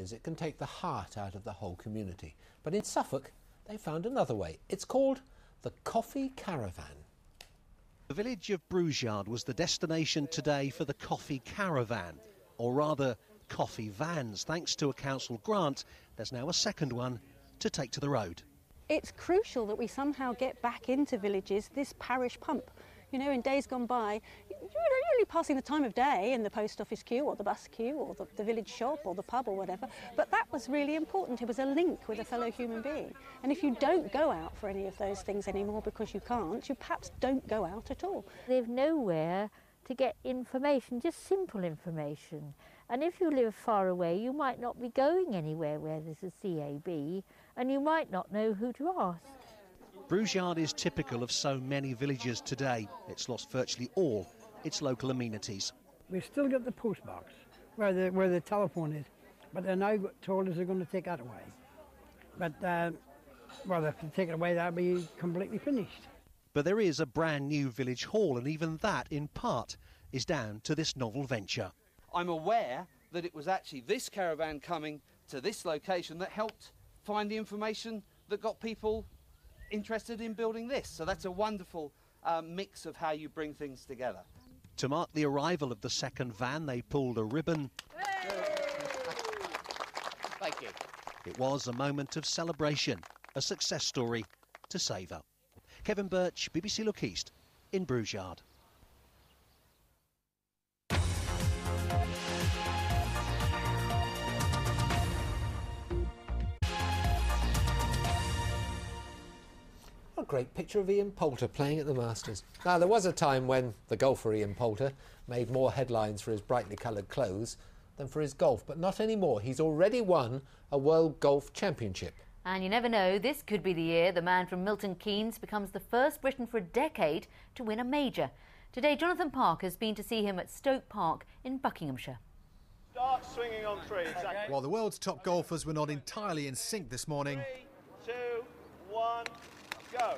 villages, it can take the heart out of the whole community. But in Suffolk, they found another way. It's called the Coffee Caravan. The village of Bruisyard was the destination today for the Coffee Caravan, or rather coffee vans. Thanks to a council grant, there's now a second one to take to the road. It's crucial that we somehow get back into villages this parish pump. You know, in days gone by, you're only passing the time of day in the post office queue or the bus queue or the village shop or the pub or whatever, but that was really important. It was a link with a fellow human being. And if you don't go out for any of those things anymore because you can't, you perhaps don't go out at all. They've nowhere to get information, just simple information. And if you live far away, you might not be going anywhere where there's a CAB, and you might not know who to ask. Bruisyard is typical of so many villages today. It's lost virtually all its local amenities. We've still got the postbox where the telephone is, but they're now told us they're going to take that away. But well, if they take it away, that'll be completely finished. But there is a brand new village hall, and even that, in part, is down to this novel venture. I'm aware that it was actually this caravan coming to this location that helped find the information that got people interested in building this. So that's a wonderful mix of how you bring things together. To mark the arrival of the second van, they pulled a ribbon. Thank you. It was a moment of celebration, a success story to savour. Kevin Birch, BBC Look East, in Bruisyard. A great picture of Ian Poulter playing at the Masters. Now, there was a time when the golfer Ian Poulter made more headlines for his brightly coloured clothes than for his golf, but not anymore. He's already won a World Golf Championship. And you never know, this could be the year the man from Milton Keynes becomes the first Briton for a decade to win a major. Today, Jonathan Park has been to see him at Stoke Park in Buckinghamshire. Start swinging on three, exactly. While the world's top golfers were not entirely in sync this morning, 3, 2, 1, go.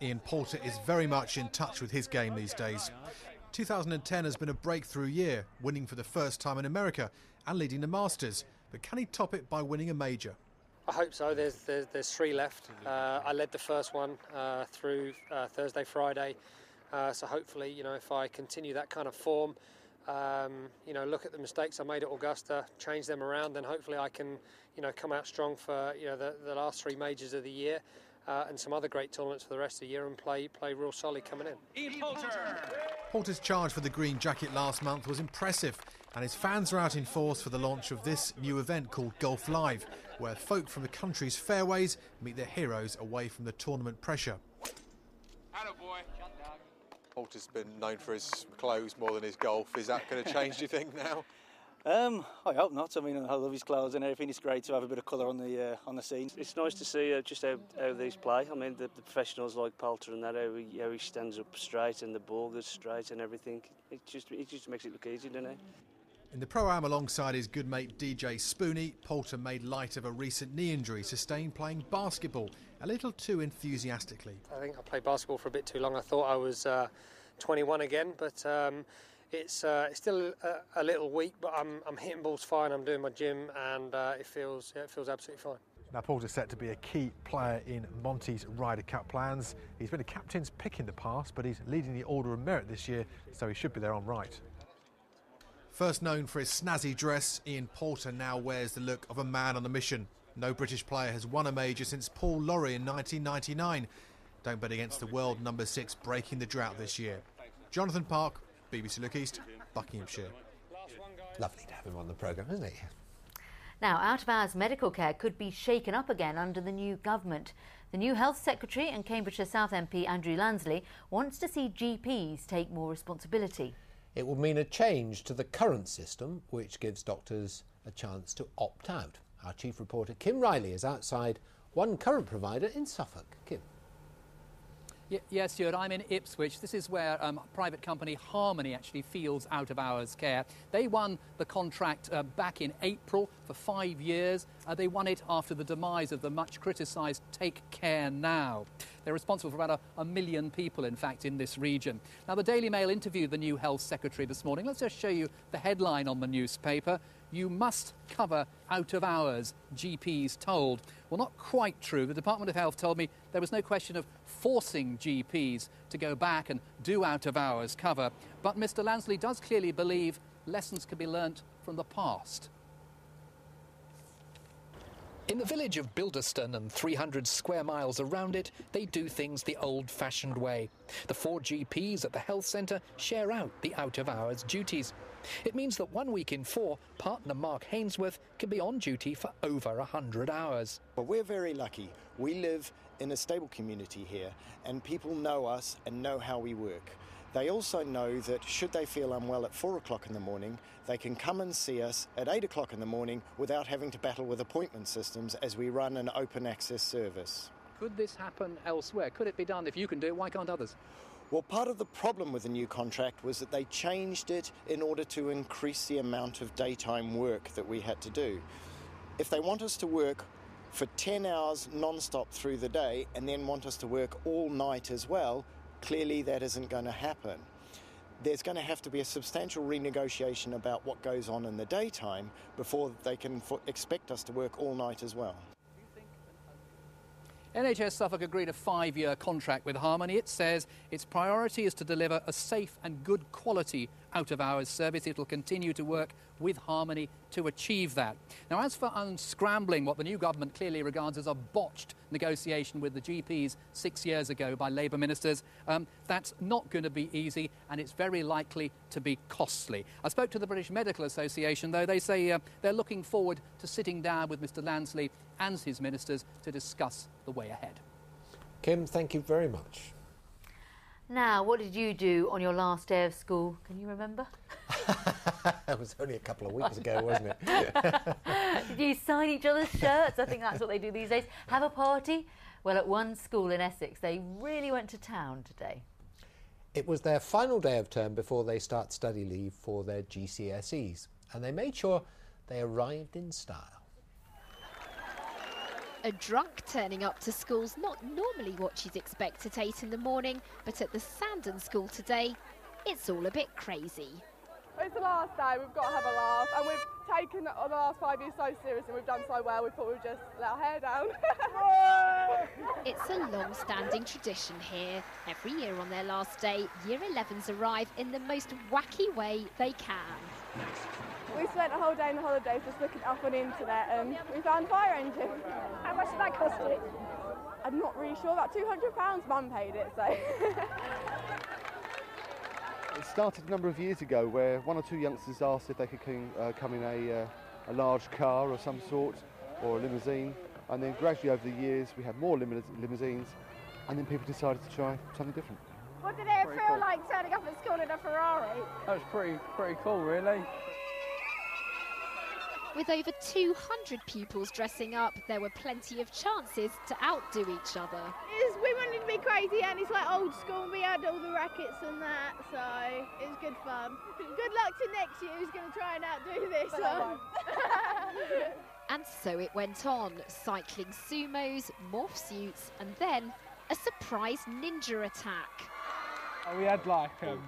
Ian Poulter is very much in touch with his game these days. 2010 has been a breakthrough year, winning for the first time in America and leading the Masters. But can he top it by winning a major? I hope so. There's 3 left. I led the first one through Thursday, Friday. So hopefully, you know, if I continue that kind of form, you know, look at the mistakes I made at Augusta, change them around, then hopefully I can, you know, come out strong for, you know, the last 3 majors of the year and some other great tournaments for the rest of the year and play real solid coming in. Ian Poulter. Poulter's charge for the green jacket last month was impressive, and his fans are out in force for the launch of this new event called Golf Live, where folk from the country's fairways meet their heroes away from the tournament pressure. Attaboy. Poulter's been known for his clothes more than his golf. Is that going to change, do you think, now? I hope not. I mean, I love his clothes and everything. It's great to have a bit of colour on the scene. It's nice to see just how these play. I mean, the professionals like Poulter and that, how he stands up straight and the ball goes straight and everything. It just makes it look easy, doesn't it? In the Pro-Am alongside his good mate DJ Spooney, Poulter made light of a recent knee injury sustained playing basketball a little too enthusiastically. I think I played basketball for a bit too long. I thought I was 21 again, but it's still a little weak, but I'm hitting balls fine. I'm doing my gym, and it feels absolutely fine. Now, Poulter's set to be a key player in Monty's Ryder Cup plans. He's been a captain's pick in the past, but he's leading the Order of Merit this year, so he should be there on right. First known for his snazzy dress, Ian Poulter now wears the look of a man on a mission. No British player has won a major since Paul Lawrie in 1999. Don't bet against the world number 6 breaking the drought this year. Jonathan Park, BBC Look East, Buckinghamshire. Lovely to have him on the programme, isn't it? Now, out-of-hours medical care could be shaken up again under the new government. The new Health Secretary and Cambridgeshire South MP Andrew Lansley wants to see GPs take more responsibility. It will mean a change to the current system, which gives doctors a chance to opt out. Our chief reporter Kim Riley is outside one current provider in Suffolk. Kim. Yes, Stuart, I'm in Ipswich. This is where private company Harmony actually fields out-of-hours care. They won the contract back in April for 5 years. They won it after the demise of the much criticised Take Care Now. They're responsible for about a million people, in fact, in this region. Now, the Daily Mail interviewed the new Health Secretary this morning. Let's just show you the headline on the newspaper. you must cover out of hours, GPs told. Well, not quite true. The Department of Health told me there was no question of forcing GPs to go back and do out of hours cover. But Mr. Lansley does clearly believe lessons can be learnt from the past. In the village of Bildeston and 300 square miles around it, they do things the old-fashioned way. The 4 GPs at the health centre share out the out-of-hours duties. It means that 1 week in 4, partner Mark Hainsworth can be on duty for over 100 hours. Well, we're very lucky. We live in a stable community here, and people know us and know how we work. They also know that should they feel unwell at 4 o'clock in the morning, they can come and see us at 8 o'clock in the morning without having to battle with appointment systems as we run an open access service. Could this happen elsewhere? Could it be done? If you can do it, why can't others? Well, part of the problem with the new contract was that they changed it in order to increase the amount of daytime work that we had to do. If they want us to work for 10 hours non-stop through the day and then want us to work all night as well, clearly that isn't going to happen. There's going to have to be a substantial renegotiation about what goes on in the daytime before they can expect us to work all night as well. NHS Suffolk agreed a 5-year contract with Harmony. It says its priority is to deliver a safe and good quality out-of-hours service. It will continue to work with Harmony to achieve that. Now, as for unscrambling what the new government clearly regards as a botched negotiation with the GPs 6 years ago by Labour ministers, that's not going to be easy, and it's very likely to be costly. I spoke to the British Medical Association, though. They say they're looking forward to sitting down with Mr Lansley and his ministers to discuss the way ahead. Kim, thank you very much. Now, what did you do on your last day of school? Can you remember? That was only a couple of weeks ago, wasn't it? Did you sign each other's shirts? I think that's what they do these days. Have a party? Well, at one school in Essex, they really went to town today. It was their final day of term before they start study leave for their GCSEs, and they made sure they arrived in style. A drunk turning up to school's not normally what you'd expect at 8 in the morning, but at the Sandon School today, it's all a bit crazy. It's the last day, we've got to have a laugh, and we've taken the last 5 years so seriously, we've done so well, we thought we'd just let our hair down. It's a long-standing tradition here. Every year on their last day, Year 11s arrive in the most wacky way they can. We spent a whole day in the holidays just looking up on the internet and we found a fire engine. How much did that cost you? I'm not really sure, about £200. Mum paid it, so. It started a number of years ago where 1 or 2 youngsters asked if they could come in a large car of some sort or a limousine, and then gradually over the years we had more limousines, and then people decided to try something different. What did it feel like turning up at school in a Ferrari? That was pretty cool, really. With over 200 pupils dressing up, there were plenty of chances to outdo each other. We wanted to be crazy and it's like old school, we had all the rackets and that, so it was good fun. Good luck to next year who's going to try and outdo this one. And so it went on, cycling sumos, morph suits, and then a surprise ninja attack. We had like horns,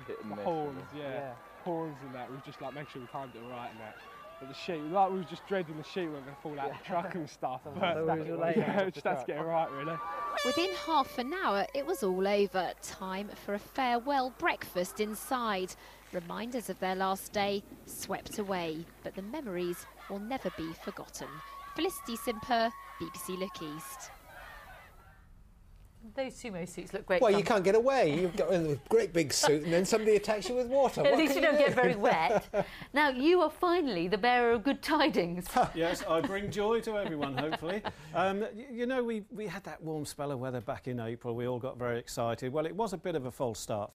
horns and that. We just like make sure we timed it all right and that. But the sheet, like we was just dreading the sheet when we fall out the truck and stuff. But just had to get it right, really. Within half an hour, it was all over. Time for a farewell breakfast inside. Reminders of their last day swept away, but the memories will never be forgotten. Felicity Simper, BBC Look East. Those sumo suits look great. Well, you can't get away. You've got a great big suit and then somebody attacks you with water. At least you don't get very wet. Now, you are finally the bearer of good tidings. Yes, I bring joy to everyone, hopefully. You know, we had that warm spell of weather back in April. We all got very excited. Well, it was a bit of a false start